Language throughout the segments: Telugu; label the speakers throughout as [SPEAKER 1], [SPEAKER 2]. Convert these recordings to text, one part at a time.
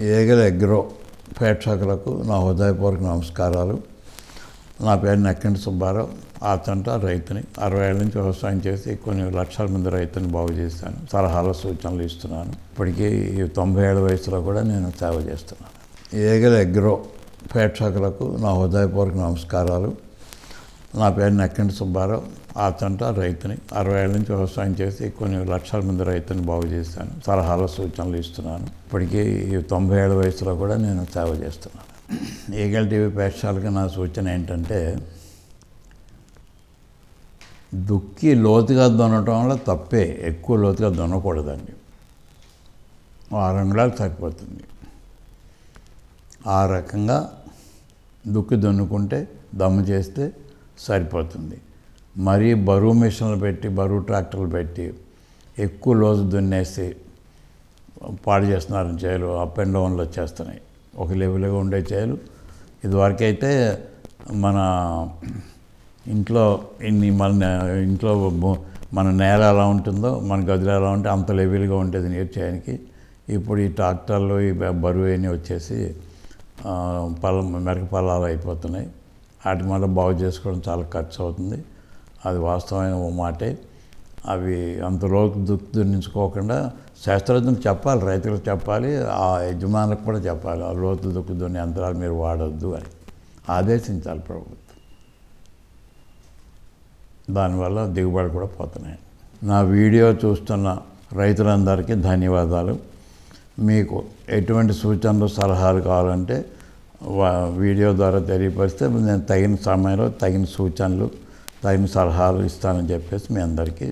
[SPEAKER 1] ఏగల అగ్రో ప్రేక్షకులకు నా హృదయపూర్వక నమస్కారాలు. నా పేరు నక్కంటి సుబ్బారావు. ఆచంట రైతుని 60 ఏళ్ళ నుంచి వ్యవసాయం చేసి కొన్ని లక్షల మంది రైతుని బాగు చేశాను. సలహాలు సూచనలు ఇస్తున్నాను. ఇప్పటికీ 90 ఏళ్ళ వయసులో కూడా నేను సేవ చేస్తున్నాను. ఏగల అగ్రో ప్రేక్షకులకు నా హృదయపూర్వక నమస్కారాలు. నా పేరు నక్కంటి సుబ్బారావు. ఆచంట రైతుని 60 ఏళ్ళ నుంచి వ్యవసాయం చేసి కొన్ని లక్షల మంది రైతుని బాగు చేశాను. సలహాలు సూచనలు ఇస్తున్నాను. ఇప్పటికీ 90 ఏళ్ళ వయసులో కూడా నేను సేవ చేస్తున్నాను. ఈగల్ టీవీ ప్రేక్షకులకి నా సూచన ఏంటంటే, దుక్కి లోతుగా దున్నటం వల్ల తప్పే. ఎక్కువ లోతుగా దున్నకూడదండి. 6 అంగుళాలు సరిపోతుంది. ఆ రకంగా దుక్కి దున్నుకుంటే దమ్ము చేస్తే సరిపోతుంది. మరీ బరువు మిషన్లు పెట్టి, బరువు ట్రాక్టర్లు పెట్టి ఎక్కువ లోతు దున్నేసి పాడు చేస్తున్నారు. చేలు అప్ అండ్ డౌన్లు వచ్చేస్తున్నాయి. ఒక లెవెల్గా ఉండే చేలు ఇదివరకైతే మన ఇంట్లో మన నేల ఎలా ఉంటుందో, మన గదిలో ఎలా ఉంటే అంత లెవెల్గా ఉండేది నీరు చేయడానికి. ఇప్పుడు ఈ ట్రాక్టర్లు ఈ బరువు అన్నీ వచ్చేసి మెరక పొలాలు అయిపోతున్నాయి. వాటి వల్ల బాగు చేసుకోవడం చాలా ఖర్చు అవుతుంది. అది వాస్తవమైన మాటే. అవి అంత లోతు దున్నించుకోకుండా శాస్త్రజ్ఞులకు చెప్పాలి, రైతులకు చెప్పాలి, ఆ యజమానులకు కూడా చెప్పాలి. ఆ లోతు దుక్కు దున్ని యంత్రాలు మీరు వాడొద్దు అని ఆదేశించాలి ప్రభుత్వం. దానివల్ల దిగుబడి కూడా పోతున్నాయి. నా వీడియో చూస్తున్న రైతులందరికీ ధన్యవాదాలు. మీకు ఎటువంటి సూచనలు సలహాలు కావాలంటే వీడియో ద్వారా తెలియపరిస్తే నేను తగిన సమయంలో తగిన సూచనలు, తగిన సలహాలు ఇస్తానని చెప్పేసి మీ అందరికీ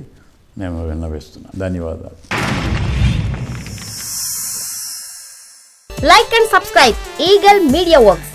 [SPEAKER 1] నేను విన్నవిస్తున్నాను. ధన్యవాదాలు.
[SPEAKER 2] Like and subscribe Eagle Media Works.